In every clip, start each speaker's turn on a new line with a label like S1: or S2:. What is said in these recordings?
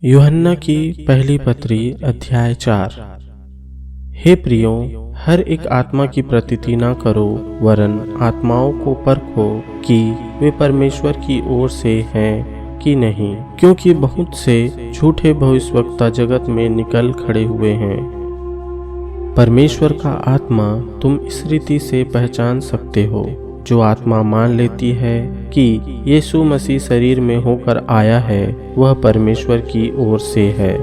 S1: यूहन्ना की पहली पत्री अध्याय 4। हे प्रियो, हर एक आत्मा की प्रतीति न करो, वरन आत्माओं को परखो कि वे परमेश्वर की ओर से हैं कि नहीं, क्योंकि बहुत से झूठे भविष्यवक्ता जगत में निकल खड़े हुए हैं। परमेश्वर का आत्मा तुम इस रीति से पहचान सकते हो, जो आत्मा मान लेती है कि यीशु मसीह शरीर में होकर आया है, वह परमेश्वर की ओर से है।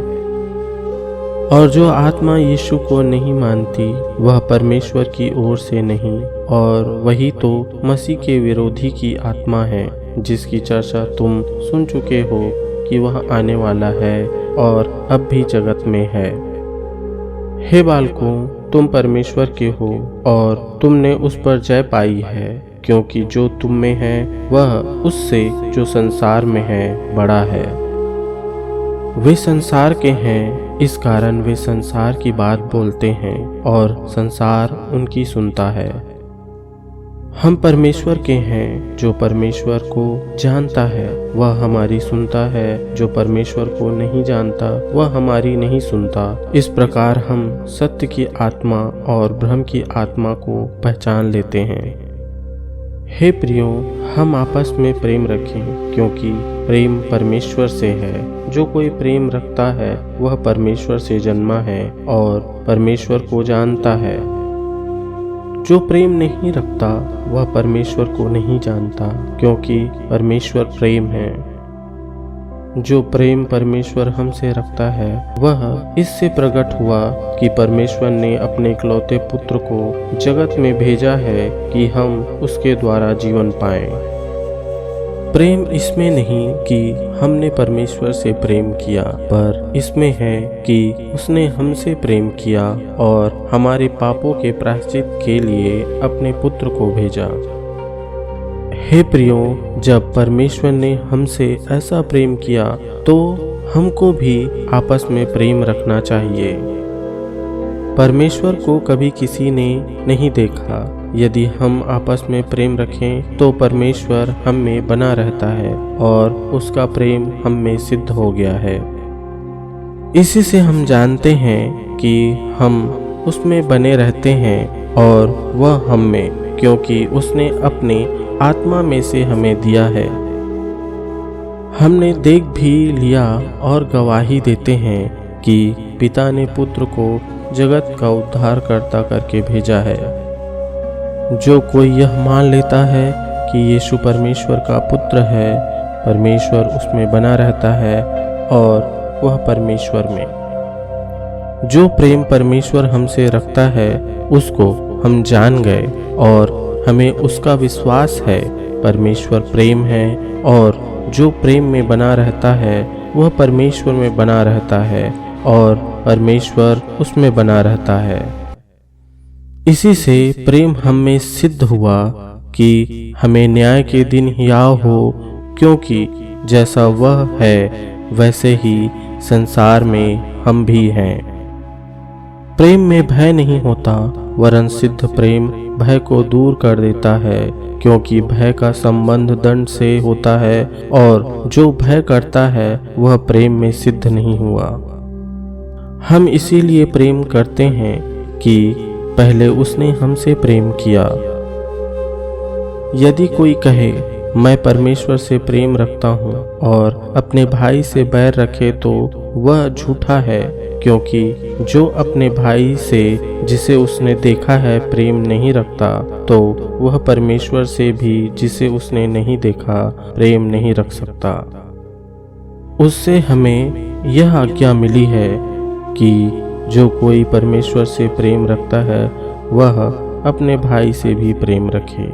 S1: और जो आत्मा यीशु को नहीं मानती, वह परमेश्वर की ओर से नहीं, और वही तो मसीह के विरोधी की आत्मा है, जिसकी चर्चा तुम सुन चुके हो कि वह आने वाला है और अब भी जगत में है। हे बालकों, तुम परमेश्वर के हो और तुमने उस पर जय पाई है, क्योंकि जो तुम में है वह उससे जो संसार में है बड़ा है। वे संसार के हैं, इस कारण वे संसार की बात बोलते हैं और संसार उनकी सुनता है। हम परमेश्वर के हैं, जो परमेश्वर को जानता है वह हमारी सुनता है, जो परमेश्वर को नहीं जानता वह हमारी नहीं सुनता। इस प्रकार हम सत्य की आत्मा और भ्रम की आत्मा को पहचान लेते हैं। हे प्रियो, हम आपस में प्रेम रखें, क्योंकि प्रेम परमेश्वर से है। जो कोई प्रेम रखता है वह परमेश्वर से जन्मा है और परमेश्वर को जानता है। जो प्रेम नहीं रखता वह परमेश्वर को नहीं जानता, क्योंकि परमेश्वर प्रेम है। जो प्रेम परमेश्वर हमसे रखता है वह इससे प्रकट हुआ कि परमेश्वर ने अपने इकलौते पुत्र को जगत में भेजा है कि हम उसके द्वारा जीवन पाएं। प्रेम इसमें नहीं कि हमने परमेश्वर से प्रेम किया, पर इसमें है कि उसने हमसे प्रेम किया और हमारे पापों के प्रायश्चित के लिए अपने पुत्र को भेजा। हे प्रियो, जब परमेश्वर ने हमसे ऐसा प्रेम किया तो हमको भी आपस में प्रेम रखना चाहिए। परमेश्वर को कभी किसी ने नहीं देखा। यदि हम आपस में प्रेम रखें तो परमेश्वर हम में बना रहता है और उसका प्रेम हम में सिद्ध हो गया है। इसी से हम जानते हैं कि हम उसमें बने रहते हैं और वह हम में, क्योंकि उसने अपने आत्मा में से हमें दिया है। हमने देख भी लिया और गवाही देते हैं कि पिता ने पुत्र को जगत का उद्धारकर्ता करके भेजा है। जो कोई यह मान लेता है कि यीशु परमेश्वर का पुत्र है, परमेश्वर उसमें बना रहता है और वह परमेश्वर में। जो प्रेम परमेश्वर हमसे रखता है उसको हम जान गए और हमें उसका विश्वास है। परमेश्वर प्रेम है और जो प्रेम में बना रहता है वह परमेश्वर में बना रहता है और परमेश्वर उसमें बना रहता है। इसी से प्रेम हम में सिद्ध हुआ कि हमें न्याय के दिन हियाव हो, क्योंकि जैसा वह है वैसे ही संसार में हम भी हैं। प्रेम में भय नहीं होता, वरन सिद्ध प्रेम भय को दूर कर देता है, क्योंकि भय का संबंध दंड से होता है और जो भय करता है वह प्रेम में सिद्ध नहीं हुआ। हम इसीलिए प्रेम करते हैं कि पहले उसने हमसे प्रेम किया। यदि कोई कहे मैं परमेश्वर से प्रेम रखता हूँ और अपने भाई से बैर रखे तो वह झूठा है, क्योंकि जो अपने भाई से जिसे उसने देखा है प्रेम नहीं रखता, तो वह परमेश्वर से भी जिसे उसने नहीं देखा प्रेम नहीं रख सकता। उससे हमें यह आज्ञा मिली है कि जो कोई परमेश्वर से प्रेम रखता है वह अपने भाई से भी प्रेम रखे।